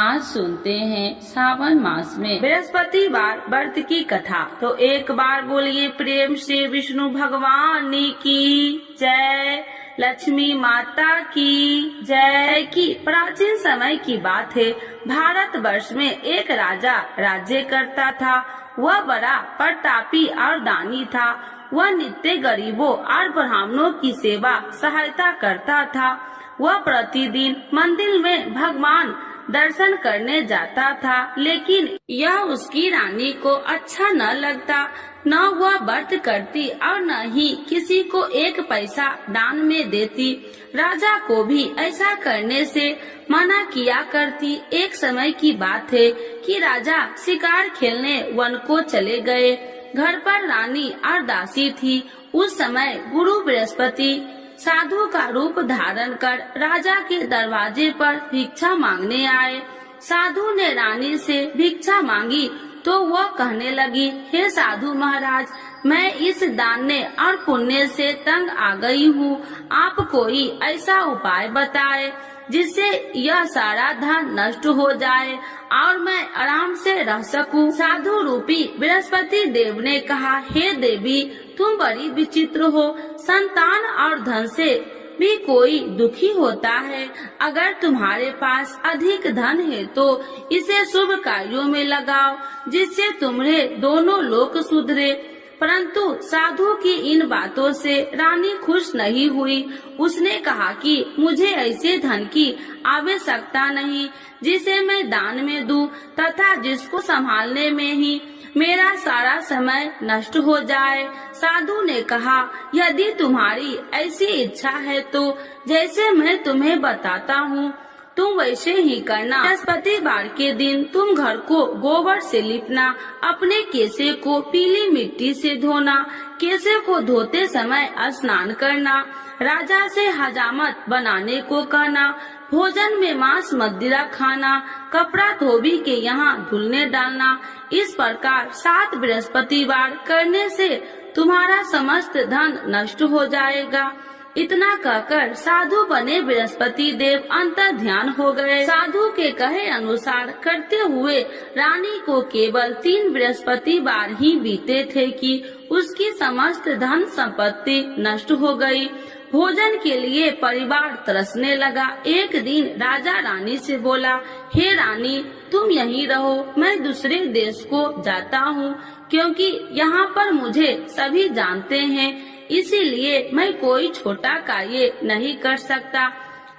आज सुनते हैं सावन मास में बृहस्पतिवार व्रत की कथा। तो एक बार बोलिए प्रेम से विष्णु भगवान की जय, लक्ष्मी माता की जय। की प्राचीन समय की बात है। भारत वर्ष में एक राजा राज्य करता था। वह बड़ा प्रतापी और दानी था। वह नित्य गरीबों और ब्राह्मणों की सेवा सहायता करता था। वह प्रतिदिन मंदिर में भगवान दर्शन करने जाता था, लेकिन यह उसकी रानी को अच्छा न लगता। न वह व्रत करती और न ही किसी को एक पैसा दान में देती। राजा को भी ऐसा करने से मना किया करती। एक समय की बात है कि राजा शिकार खेलने वन को चले गए। घर पर रानी और दासी थी। उस समय गुरु बृहस्पति साधु का रूप धारण कर राजा के दरवाजे पर भिक्षा मांगने आए। साधु ने रानी से भिक्षा मांगी तो वह कहने लगी, हे साधु महाराज, मैं इस दान और पुण्य से तंग आ गई हूँ। आप कोई ऐसा उपाय बताए जिससे यह सारा धन नष्ट हो जाए और मैं आराम से रह सकूं। साधु रूपी बृहस्पति देव ने कहा, हे देवी, तुम बड़ी विचित्र हो। संतान और धन से भी कोई दुखी होता है। अगर तुम्हारे पास अधिक धन है तो इसे शुभ कार्यों में लगाओ, जिससे तुम्हारे दोनों लोक सुधरे। परंतु साधु की इन बातों से रानी खुश नहीं हुई। उसने कहा कि मुझे ऐसे धन की आवश्यकता नहीं जिसे मैं दान में दूं तथा जिसको संभालने में ही मेरा सारा समय नष्ट हो जाए। साधु ने कहा, यदि तुम्हारी ऐसी इच्छा है तो जैसे मैं तुम्हें बताता हूँ तुम वैसे ही करना। बृहस्पतिवार के दिन तुम घर को गोबर से लिपना, अपने केसे को पीली मिट्टी से धोना, केसे को धोते समय स्नान करना, राजा से हजामत बनाने को कहना, भोजन में मांस मदिरा खाना, कपड़ा धोबी के यहाँ धुलने डालना। इस प्रकार 7 बृहस्पतिवार करने से तुम्हारा समस्त धन नष्ट हो जाएगा। इतना कहकर साधु बने बृहस्पति देव अंतर ध्यान हो गए। साधु के कहे अनुसार करते हुए रानी को केवल 3 बृहस्पतिवार ही बीते थे कि उसकी समस्त धन संपत्ति नष्ट हो गई। भोजन के लिए परिवार तरसने लगा। एक दिन राजा रानी से बोला, हे रानी, तुम यहीं रहो, मैं दूसरे देश को जाता हूँ, क्योंकि यहाँ पर मुझे सभी जानते हैं, इसीलिए मैं कोई छोटा कार्य नहीं कर सकता।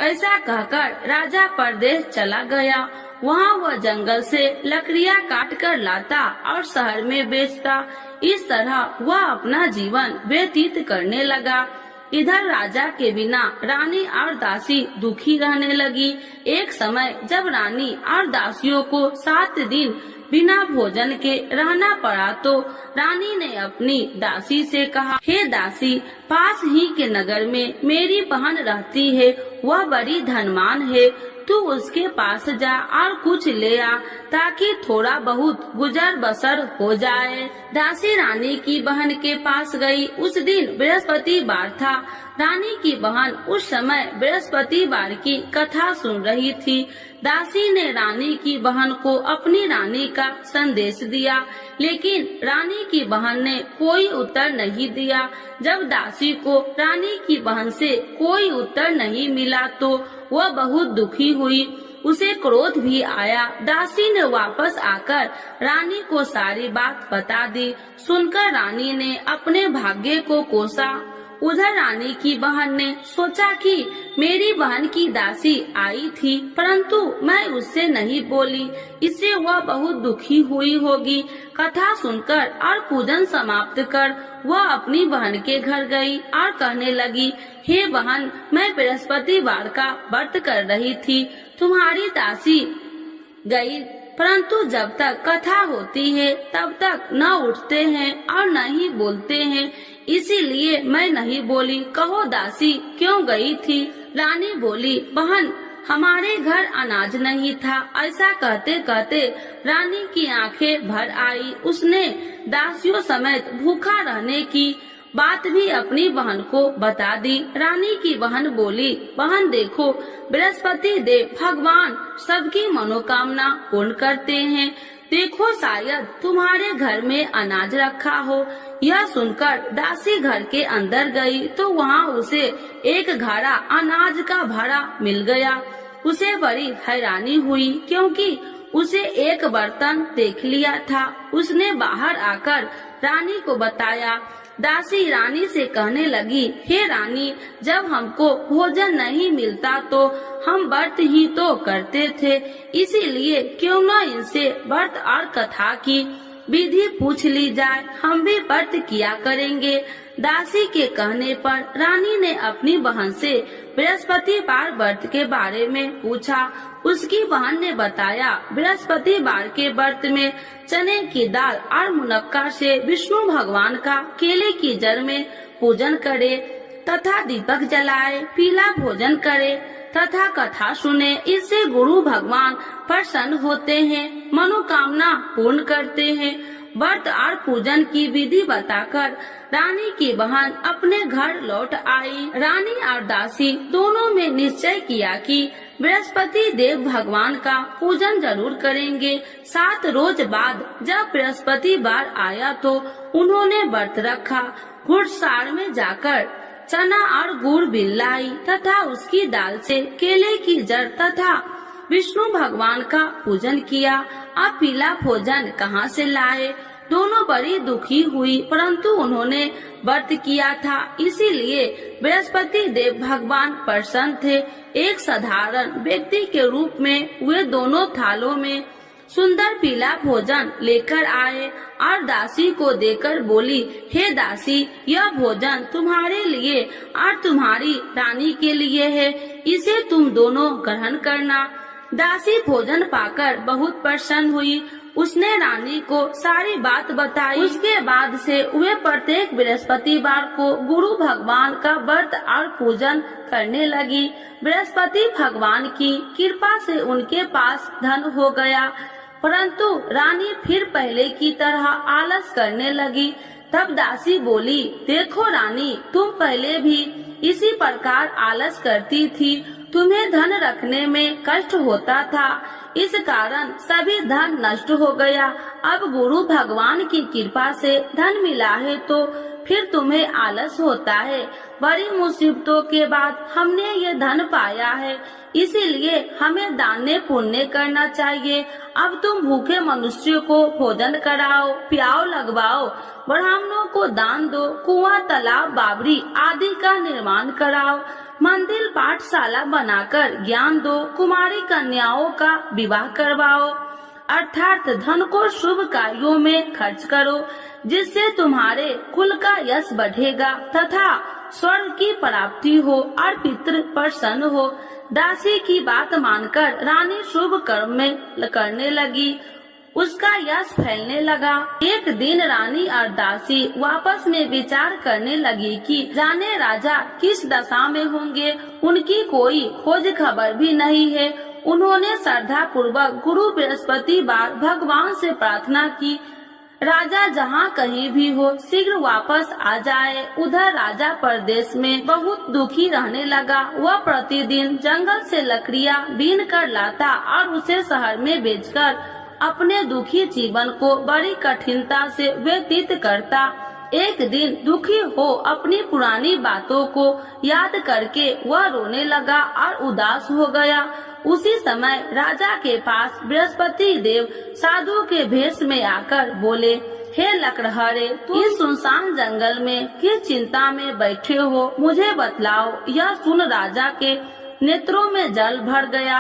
ऐसा कहकर राजा परदेश चला गया। वहाँ वह जंगल से लकड़ियाँ काट कर लाता और शहर में बेचता। इस तरह वह अपना जीवन व्यतीत करने लगा। इधर राजा के बिना रानी और दासी दुखी रहने लगी। एक समय जब रानी और दासियों को 7 दिन बिना भोजन के रहना पड़ा तो रानी ने अपनी दासी से कहा, हे दासी, पास ही के नगर में मेरी बहन रहती है, वह बड़ी धनवान है, तू उसके पास जा और कुछ ले आ ताकि थोड़ा बहुत गुजर बसर हो जाए। दासी रानी की बहन के पास गई। उस दिन बृहस्पतिवार था। रानी की बहन उस समय बृहस्पतिवार की कथा सुन रही थी। दासी ने रानी की बहन को अपनी रानी का संदेश दिया, लेकिन रानी की बहन ने कोई उत्तर नहीं दिया। जब दासी को रानी की बहन से कोई उत्तर नहीं मिला तो वह बहुत दुखी हुई। उसे क्रोध भी आया। दासी ने वापस आकर रानी को सारी बात बता दी। सुनकर रानी ने अपने भाग्य को कोसा। उधर रानी की बहन ने सोचा कि मेरी बहन की दासी आई थी, परंतु मैं उससे नहीं बोली, इससे वह बहुत दुखी हुई होगी। कथा सुनकर और पूजन समाप्त कर वह अपनी बहन के घर गई और कहने लगी, हे बहन, मैं बृहस्पतिवार का व्रत कर रही थी, तुम्हारी दासी गई, परंतु जब तक कथा होती है तब तक न उठते हैं और न ही बोलते हैं, इसीलिए मैं नहीं बोली। कहो दासी क्यों गई थी? रानी बोली, बहन, हमारे घर अनाज नहीं था। ऐसा कहते कहते रानी की आंखें भर आई। उसने दासियों समेत भूखा रहने की बात भी अपनी बहन को बता दी। रानी की बहन बोली, बहन देखो, बृहस्पति देव भगवान सबकी मनोकामना पूर्ण करते हैं। देखो शायद तुम्हारे घर में अनाज रखा हो। यह सुनकर दासी घर के अंदर गई तो वहाँ उसे एक घड़ा अनाज का भरा मिल गया। उसे बड़ी हैरानी हुई क्योंकि उसे एक बर्तन देख लिया था। उसने बाहर आकर रानी को बताया। दासी रानी से कहने लगी, हे रानी, जब हमको भोजन नहीं मिलता तो हम व्रत ही तो करते थे, इसीलिए क्यों न इनसे व्रत और कथा की विधि पूछ ली जाए, हम भी व्रत किया करेंगे। दासी के कहने पर रानी ने अपनी बहन से बृहस्पतिवार व्रत के बारे में पूछा। उसकी बहन ने बताया, बृहस्पतिवार के व्रत में चने की दाल और मुनक्का से विष्णु भगवान का केले की जड़ में पूजन करे तथा दीपक जलाए, पीला भोजन करे तथा कथा सुने। इससे गुरु भगवान प्रसन्न होते हैं, मनोकामना पूर्ण करते हैं। व्रत और पूजन की विधि बताकर रानी की बहन अपने घर लौट आई। रानी और दासी दोनों में निश्चय किया कि बृहस्पति देव भगवान का पूजन जरूर करेंगे। 7 रोज बाद जब बृहस्पतिवार आया तो उन्होंने व्रत रखा। घुड़सार में जाकर चना और गुड़ बिल लाई तथा उसकी दाल से केले की जड़ तथा विष्णु भगवान का पूजन किया। अब पीला भोजन कहाँ से लाए? दोनों बड़ी दुखी हुई, परंतु उन्होंने व्रत किया था, इसीलिए बृहस्पति देव भगवान प्रसन्न थे। एक साधारण व्यक्ति के रूप में वे दोनों थालों में सुंदर पीला भोजन लेकर आए और दासी को देकर बोली, हे दासी, यह भोजन तुम्हारे लिए और तुम्हारी रानी के लिए है, इसे तुम दोनों ग्रहण करना। दासी भोजन पाकर बहुत प्रसन्न हुई। उसने रानी को सारी बात बताई। उसके बाद से वे प्रत्येक बृहस्पतिवार को गुरु भगवान का व्रत और पूजन करने लगी। बृहस्पति भगवान की कृपा से उनके पास धन हो गया, परंतु रानी फिर पहले की तरह आलस करने लगी। तब दासी बोली, देखो रानी, तुम पहले भी इसी प्रकार आलस करती थी, तुम्हें धन रखने में कष्ट होता था, इस कारण सभी धन नष्ट हो गया। अब गुरु भगवान की कृपा से धन मिला है तो फिर तुम्हें आलस होता है। बड़ी मुसीबतों के बाद हमने ये धन पाया है, इसीलिए हमें दान पुण्य करना चाहिए। अब तुम भूखे मनुष्य को भोजन कराओ, प्याव लगवाओ, ब्राह्मणों को दान दो, कुआं, तालाब, बावड़ी आदि का निर्माण कराओ, मंदिर, पाठशाला बनाकर ज्ञान दो, कुमारी कन्याओं का विवाह करवाओ, अर्थात धन को शुभ कार्यों में खर्च करो, जिससे तुम्हारे कुल का यश बढ़ेगा तथा स्वर्ग की प्राप्ति हो और पितृ प्रसन्न हो। दासी की बात मानकर रानी शुभ कर्म में करने लगी, उसका यश फैलने लगा। एक दिन रानी और दासी आपस में विचार करने लगी कि जाने राजा किस दशा में होंगे, उनकी कोई खोज खबर भी नहीं है। उन्होंने श्रद्धा पूर्वक गुरु बृहस्पतिवार भगवान से प्रार्थना की, राजा जहाँ कहीं भी हो शीघ्र वापस आ जाए। उधर राजा परदेश में बहुत दुखी रहने लगा। वह प्रतिदिन जंगल से लकड़ियाँ बीन कर लाता और उसे शहर में बेचकर अपने दुखी जीवन को बड़ी कठिनता से व्यतीत करता। एक दिन दुखी हो अपनी पुरानी बातों को याद करके वह रोने लगा और उदास हो गया। उसी समय राजा के पास बृहस्पति देव साधु के भेष में आकर बोले, हे लकड़हारे, तुम इस सुनसान जंगल में किस चिंता में बैठे हो, मुझे बतलाओ। यह सुन राजा के नेत्रों में जल भर गया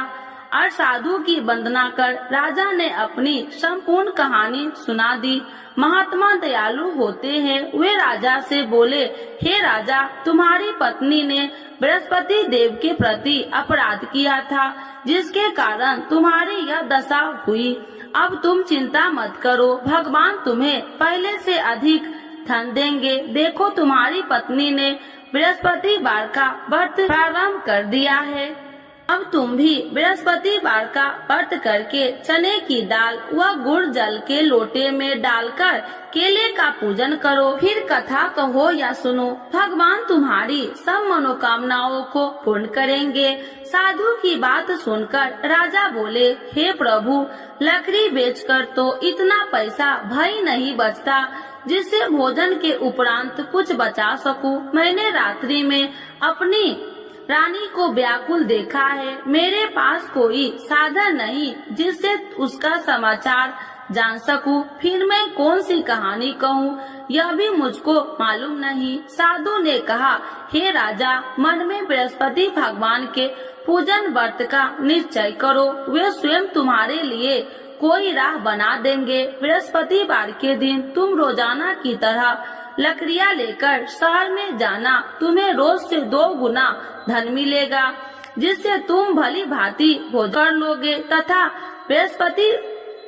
और साधु की वंदना कर राजा ने अपनी संपूर्ण कहानी सुना दी। महात्मा दयालु होते हैं। वे राजा से बोले, हे राजा, तुम्हारी पत्नी ने बृहस्पति देव के प्रति अपराध किया था, जिसके कारण तुम्हारी यह दशा हुई। अब तुम चिंता मत करो, भगवान तुम्हें पहले से अधिक धन देंगे। देखो, तुम्हारी पत्नी ने बृहस्पतिवार का व्रत प्रारंभ कर दिया है। अब तुम भी बृहस्पतिवार का व्रत करके चने की दाल व गुड़ जल के लोटे में डालकर केले का पूजन करो। फिर कथा कहो या सुनो, भगवान तुम्हारी सब मनोकामनाओं को पूर्ण करेंगे। साधु की बात सुनकर राजा बोले, हे प्रभु, लकड़ी बेचकर तो इतना पैसा भई नहीं बचता जिससे भोजन के उपरांत कुछ बचा सकूं। मैंने रात्रि में अपनी रानी को व्याकुल देखा है। मेरे पास कोई साधन नहीं जिससे उसका समाचार जान सकूं। फिर मैं कौन सी कहानी कहूँ, यह भी मुझको मालूम नहीं। साधु ने कहा, हे राजा, मन में बृहस्पति भगवान के पूजन व्रत का निश्चय करो, वे स्वयं तुम्हारे लिए कोई राह बना देंगे। बृहस्पतिवार के दिन तुम रोजाना की तरह लकड़ियाँ लेकर शहर में जाना। तुम्हें रोज से 2 गुना धन मिलेगा, जिससे तुम भली भांति भोजन कर लोगे तथा बृहस्पति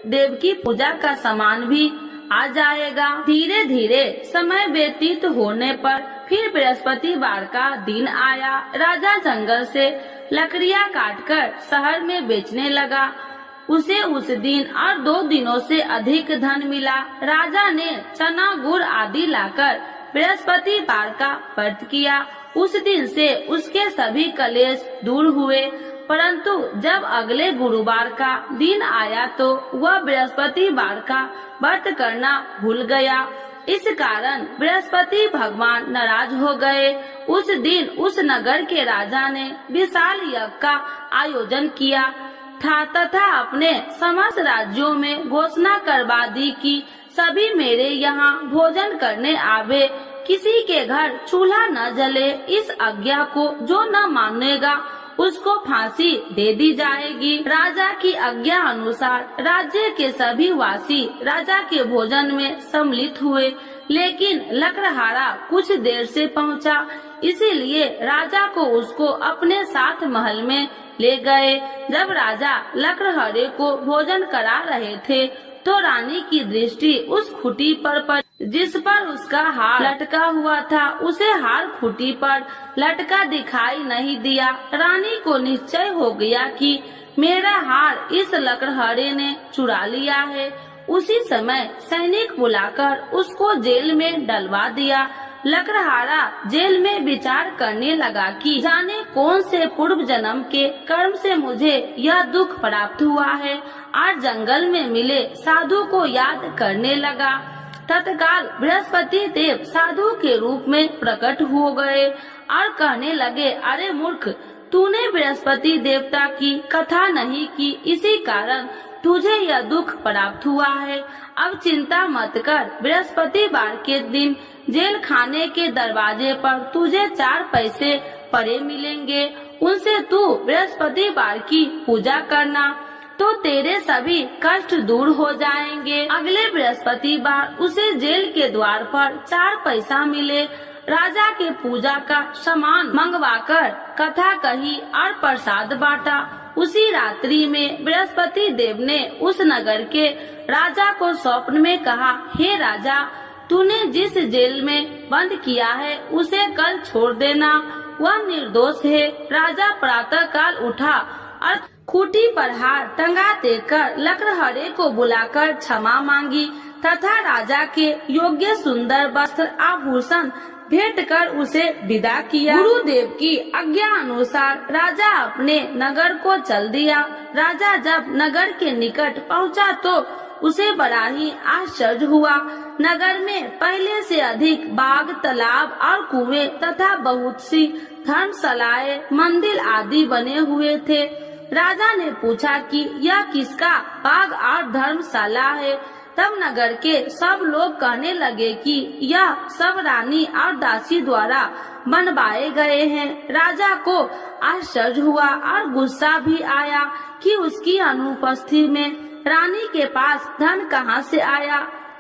देव की पूजा का सामान भी आ जाएगा। धीरे धीरे समय व्यतीत होने पर फिर बृहस्पतिवार का दिन आया। राजा जंगल से लकड़ियाँ काटकर शहर में बेचने लगा। उसे उस दिन और 2 दिनों से अधिक धन मिला। राजा ने चना गुड़ आदि लाकर बृहस्पतिवार का व्रत किया। उस दिन से उसके सभी कलेश दूर हुए। परंतु जब अगले गुरुवार का दिन आया तो वह बृहस्पतिवार का व्रत करना भूल गया। इस कारण बृहस्पति भगवान नाराज हो गए। उस दिन उस नगर के राजा ने विशाल यज्ञ का आयोजन किया था तथा अपने समस्त राज्यों में घोषणा करवा दी कि सभी मेरे यहाँ भोजन करने आवे, किसी के घर चूल्हा न जले। इस आज्ञा को जो न मानेगा उसको फांसी दे दी जाएगी। राजा की आज्ञा अनुसार राज्य के सभी वासी राजा के भोजन में सम्मिलित हुए, लेकिन लकड़हारा कुछ देर से पहुंचा, इसीलिए राजा को उसको अपने साथ महल में ले गए। जब राजा लकड़हारे को भोजन करा रहे थे तो रानी की दृष्टि उस खूंटी पर पड़ी जिस पर उसका हार लटका हुआ था। उसे हार खूंटी पर लटका दिखाई नहीं दिया। रानी को निश्चय हो गया कि मेरा हार इस लकड़हारे ने चुरा लिया है। उसी समय सैनिक बुलाकर उसको जेल में डलवा दिया। लकड़हारा जेल में विचार करने लगा कि जाने कौन से पूर्व जन्म के कर्म से मुझे यह दुख प्राप्त हुआ है। आज जंगल में मिले साधु को याद करने लगा। तत्काल बृहस्पति देव साधु के रूप में प्रकट हो गए और कहने लगे, अरे मूर्ख, तूने बृहस्पति देवता की कथा नहीं की, इसी कारण तुझे यह दुख प्राप्त हुआ है। अब चिंता मत कर, बृहस्पतिवार के दिन जेल खाने के दरवाजे पर तुझे 4 पैसे पड़े मिलेंगे। उनसे तू बृहस्पतिवार की पूजा करना तो तेरे सभी कष्ट दूर हो जाएंगे। अगले बृहस्पतिवार उसे जेल के द्वार पर 4 पैसा मिले। राजा के पूजा का सामान मंगवाकर कथा कही और प्रसाद बांटा। उसी रात्रि में बृहस्पति देव ने उस नगर के राजा को स्वप्न में कहा, हे राजा, तूने जिस जेल में बंद किया है उसे कल छोड़ देना, वह निर्दोष है। राजा प्रातः काल उठा और खूंटी पर हार टंगा देकर लकड़हारे को बुलाकर क्षमा मांगी तथा राजा के योग्य सुंदर वस्त्र आभूषण भेंट कर उसे विदा किया। गुरुदेव की आज्ञा अनुसार राजा अपने नगर को चल दिया। राजा जब नगर के निकट पहुंचा तो उसे बड़ा ही आश्चर्य हुआ। नगर में पहले से अधिक बाग, तालाब और कुएं तथा बहुत सी धर्मशालाएं, मंदिर आदि बने हुए थे। राजा ने पूछा कि यह किसका बाग और धर्मशाला है। तब नगर के सब लोग कहने लगे कि यह सब रानी और दासी द्वारा बनवाए गए हैं। राजा को आश्चर्य हुआ और गुस्सा भी आया कि उसकी अनुपस्थिति में रानी के पास धन कहां से आया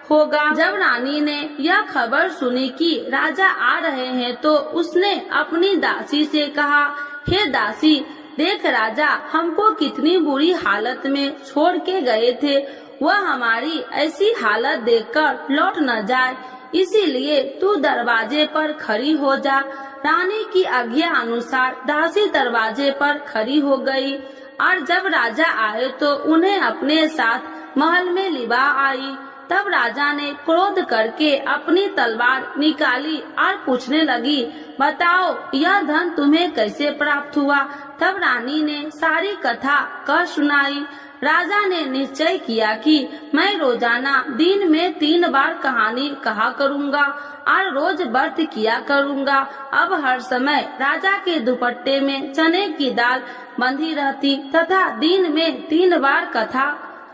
होगा। जब रानी ने यह खबर सुनी कि राजा आ रहे हैं तो उसने अपनी दासी से कहा, हे दासी, देख राजा हमको कितनी बुरी हालत में छोड़ के गए थे, वह हमारी ऐसी हालत देखकर लौट न जाए, इसीलिए तू दरवाजे पर खड़ी हो जा। रानी की आज्ञा अनुसार दासी दरवाजे पर खड़ी हो गई और जब राजा आए तो उन्हें अपने साथ महल में लिवा आई। तब राजा ने क्रोध करके अपनी तलवार निकाली और पूछने लगी, बताओ यह धन तुम्हें कैसे प्राप्त हुआ। तब रानी ने सारी कथा कह सुनाई। राजा ने निश्चय किया कि मैं रोजाना दिन में 3 बार कहानी कहा करूँगा और रोज व्रत किया करूँगा। अब हर समय राजा के दुपट्टे में चने की दाल बंधी रहती तथा दिन में 3 बार कथा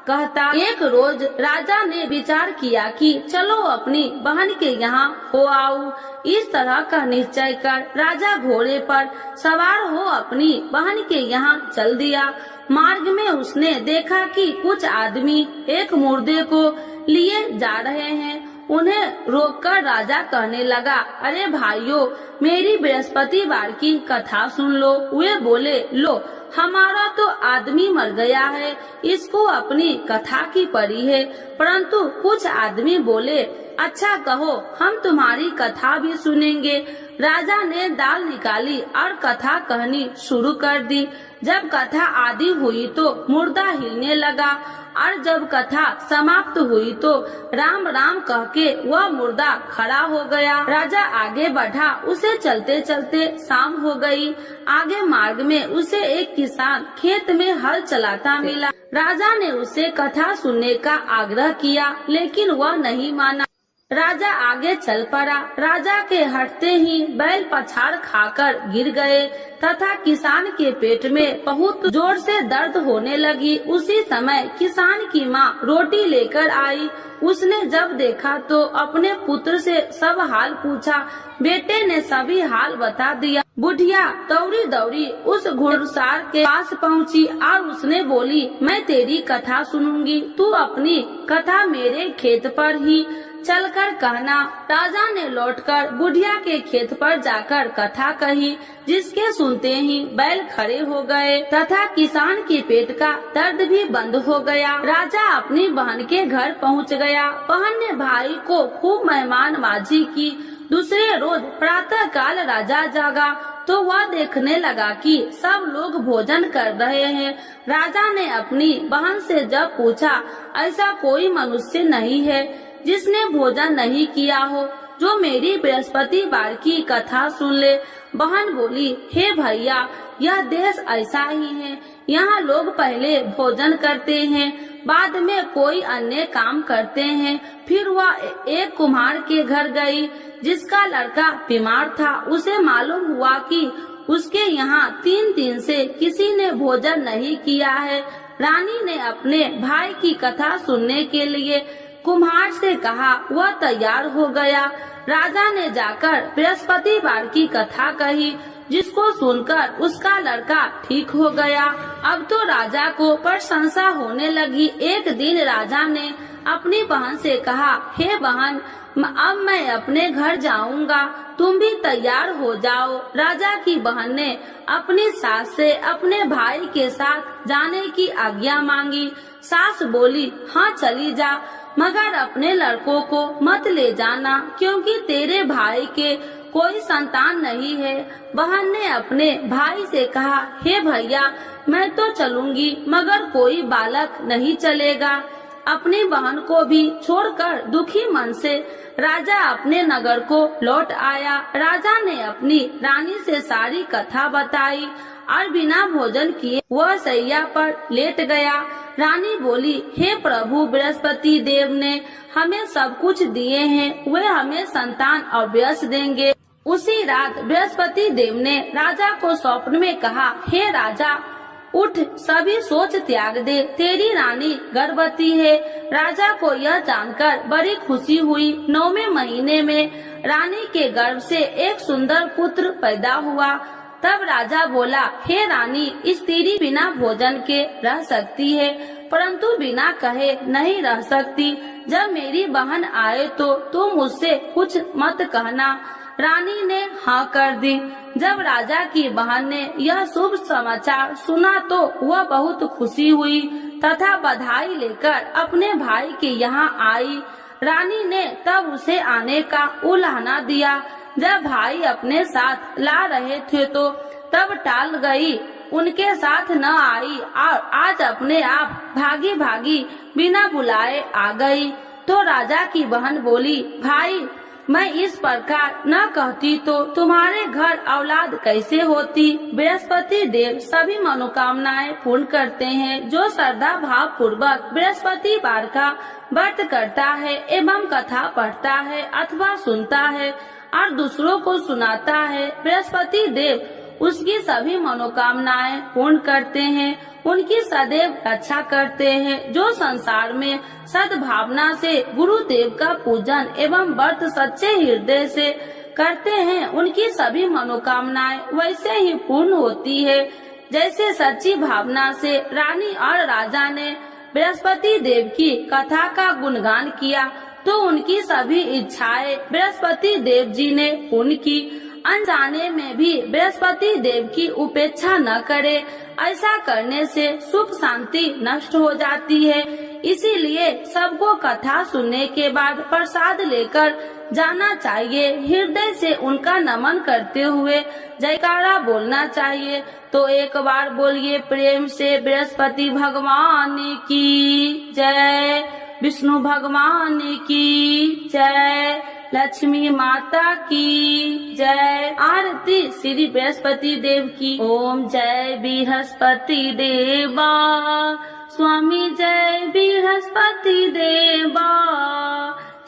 कहता। एक रोज राजा ने विचार किया कि चलो अपनी बहन के यहाँ हो आऊं। इस तरह का निश्चय कर राजा घोड़े पर सवार हो अपनी बहन के यहाँ चल दिया। मार्ग में उसने देखा कि कुछ आदमी एक मुर्दे को लिए जा रहे हैं। उन्हें रोककर राजा कहने लगा, अरे भाइयों, मेरी बृहस्पतिवार की कथा सुन लो। वे बोले, लो हमारा तो आदमी मर गया है, इसको अपनी कथा की पड़ी है। परंतु कुछ आदमी बोले, अच्छा कहो, हम तुम्हारी कथा भी सुनेंगे। राजा ने दाल निकाली और कथा कहनी शुरू कर दी। जब कथा आदि हुई तो मुर्दा हिलने लगा और जब कथा समाप्त हुई तो राम राम कह के वह मुर्दा खड़ा हो गया। राजा आगे बढ़ा, उसे चलते चलते शाम हो गई। आगे मार्ग में उसे एक किसान खेत में हल चलाता मिला। राजा ने उसे कथा सुनने का आग्रह किया, लेकिन वह नहीं माना। राजा आगे चल पड़ा। राजा के हटते ही बैल पछाड़ खाकर गिर गए तथा किसान के पेट में बहुत जोर से दर्द होने लगी। उसी समय किसान की माँ रोटी लेकर आई। उसने जब देखा तो अपने पुत्र से सब हाल पूछा। बेटे ने सभी हाल बता दिया। बुढ़िया दौड़ी दौड़ी उस घुड़सवार के पास पहुँची और उसने बोली, मैं तेरी कथा सुनूंगी, तू अपनी कथा मेरे खेत पर ही चलकर कहना। राजा ने लौटकर बुढ़िया के खेत पर जाकर कथा कही, जिसके सुनते ही बैल खड़े हो गए तथा किसान के पेट का दर्द भी बंद हो गया। राजा अपनी बहन के घर पहुंच गया। बहन ने भाई को खूब मेहमानबाजी की। दूसरे रोज प्रातः काल राजा जागा तो वह देखने लगा कि सब लोग भोजन कर रहे हैं। राजा ने अपनी बहन से जब पूछा, ऐसा कोई मनुष्य नहीं है जिसने भोजन नहीं किया हो, जो मेरी बृहस्पतिवार की कथा सुन ले। बहन बोली, हे भैया, यह देश ऐसा ही है। यहाँ लोग पहले भोजन करते हैं, बाद में कोई अन्य काम करते हैं। फिर वह एक कुम्हार के घर गई, जिसका लड़का बीमार था। उसे मालूम हुआ कि उसके यहाँ 3 दिन से किसी ने भोजन नहीं किया है। रानी ने अपने भाई की कथा सुनने के लिए कुम्हार से कहा। वह तैयार हो गया। राजा ने जाकर बृहस्पतिवार की कथा कही, जिसको सुनकर उसका लड़का ठीक हो गया। अब तो राजा को प्रशंसा होने लगी। एक दिन राजा ने अपनी बहन से कहा, हे बहन, अब मैं अपने घर जाऊंगा, तुम भी तैयार हो जाओ। राजा की बहन ने अपनी सास से अपने भाई के साथ जाने की आज्ञा मांगी। सास बोली, हाँ चली जा, मगर अपने लड़कों को मत ले जाना, क्योंकि तेरे भाई के कोई संतान नहीं है। बहन ने अपने भाई से कहा, हे भैया, मैं तो चलूंगी, मगर कोई बालक नहीं चलेगा। अपनी बहन को भी छोड़कर दुखी मन से राजा अपने नगर को लौट आया। राजा ने अपनी रानी से सारी कथा बताई और बिना भोजन किए वह सैया पर लेट गया। रानी बोली, हे प्रभु, बृहस्पति देव ने हमें सब कुछ दिए हैं, वे हमें संतान अवश्य देंगे। उसी रात बृहस्पति देव ने राजा को स्वप्न में कहा, हे राजा, उठ, सभी सोच त्याग दे, तेरी रानी गर्भवती है। राजा को यह जानकर बड़ी खुशी हुई। 9वें महीने में रानी के गर्भ से एक सुंदर पुत्र पैदा हुआ। तब राजा बोला, हे रानी, स्त्री बिना भोजन के रह सकती है, परंतु बिना कहे नहीं रह सकती। जब मेरी बहन आए तो तुम मुझसे कुछ मत कहना। रानी ने हाँ कर दी। जब राजा की बहन ने यह शुभ समाचार सुना तो वह बहुत खुशी हुई तथा बधाई लेकर अपने भाई के यहाँ आई। रानी ने तब उसे आने का उलाहना दिया। जब भाई अपने साथ ला रहे थे तो तब टाल गई, उनके साथ न आई और आज अपने आप भागी भागी बिना बुलाए आ गई। तो राजा की बहन बोली, भाई मैं इस प्रकार न कहती तो तुम्हारे घर औलाद कैसे होती। बृहस्पति देव सभी मनोकामनाएं पूर्ण करते हैं। जो श्रद्धा भाव पूर्वक बृहस्पतिवार का व्रत करता है एवं कथा पढ़ता है अथवा सुनता है और दूसरों को सुनाता है, बृहस्पति देव उसकी सभी मनोकामनाएं पूर्ण करते हैं, उनकी सदैव रक्षा करते हैं। जो संसार में सद्भावना से गुरुदेव का पूजन एवं व्रत सच्चे हृदय से करते हैं, उनकी सभी मनोकामनाएं वैसे ही पूर्ण होती है जैसे सच्ची भावना से रानी और राजा ने बृहस्पति देव की कथा का गुणगान किया तो उनकी सभी इच्छाएं बृहस्पति देव जी ने पूर्ण की। अनजाने में भी बृहस्पति देव की उपेक्षा न करे, ऐसा करने से सुख शांति नष्ट हो जाती है। इसीलिए सबको कथा सुनने के बाद प्रसाद लेकर जाना चाहिए। हृदय से उनका नमन करते हुए जयकारा बोलना चाहिए। तो एक बार बोलिए प्रेम से, बृहस्पति भगवान की जय, विष्णु भगवान की जय, लक्ष्मी माता की जय। आरती श्री बृहस्पति देव की। ओम जय बृहस्पति देवा, स्वामी जय बृहस्पति देवा,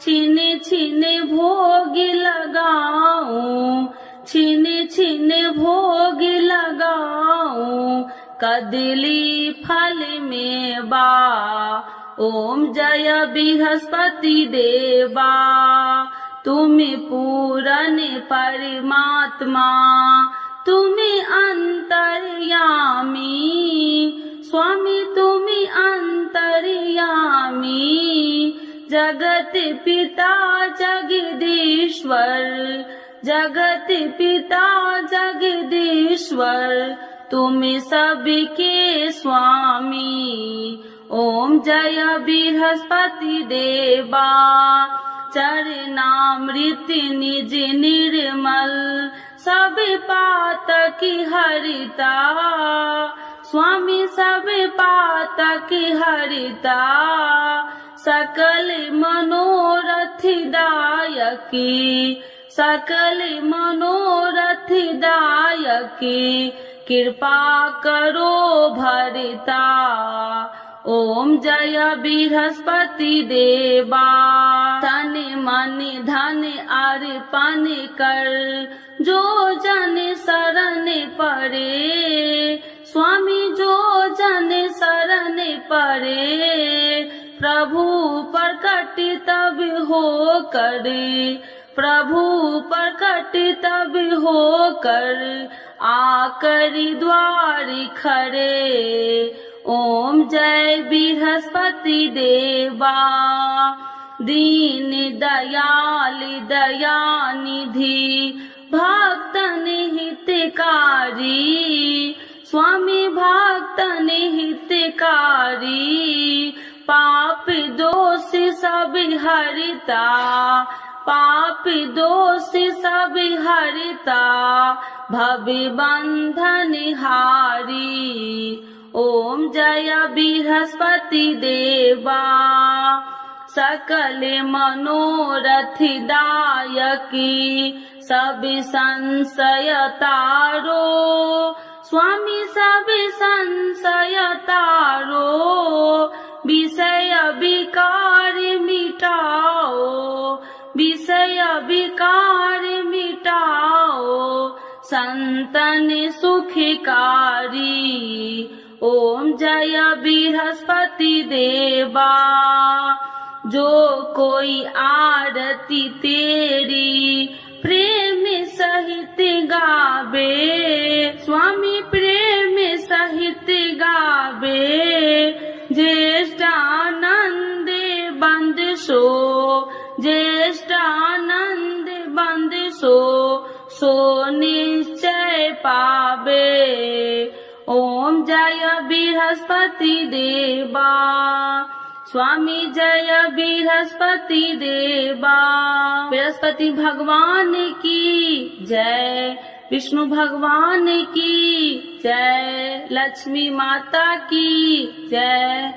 छीने छीने भोग लगाऊं, छीने छीने भोग लगाऊं, कदली फल में बा। ओम जय बृहस्पति देवा, तुम्हें पूरन परमात्मा, तुम्हें अंतर्यामी, स्वामी तुम्हें अंतर्यामी, जगत पिता जगदीश्वर, जगत पिता जगदीश्वर, तुम्हें सबके स्वामी। ओम जय बृहस्पति देवा, चरणामृत निज निर्मल, सब पातक हरिता, स्वामी सब पातक हरिता, सकल मनोरथ दायकी, सकल मनोरथ दायकी, कृपा करो भरता। ओम जय बृहस्पति देवा, तन मन धन अर्पण कर, जो जन शरण पड़े, स्वामी जो जन शरण पड़े, प्रभु प्रकट तब हो करे, प्रभु प्रकट तब हो कर, आकर द्वार खड़े। ओम जय बृहस्पति देवा, दीन दयाल दयानिधि, भक्तन हितकारी, स्वामी भक्तन हितकारी, पाप दोष सब हरता, पाप दोष सब हरता, भव बंधन हारी। ओम जय बृहस्पति देवा, सकल मनोरथ दायकी, सब संशय तारो, स्वामी सब संशय तारो, विषय विकार मिटाओ, विषय विकार मिटाओ, संतन सुखकारी। ओम जय बृहस्पति देवा, जो कोई आरती तेरी प्रेम सहित गावे, स्वामी प्रेम सहित गावे, ज्येष्ठानंद बंद सो, ज्येष्ठानंद बंद सो, सो निश्चय पावे। ओम जय बृहस्पति देवा, स्वामी जय बृहस्पति देवा। बृहस्पति भगवान की जय, विष्णु भगवान की जय, लक्ष्मी माता की जय।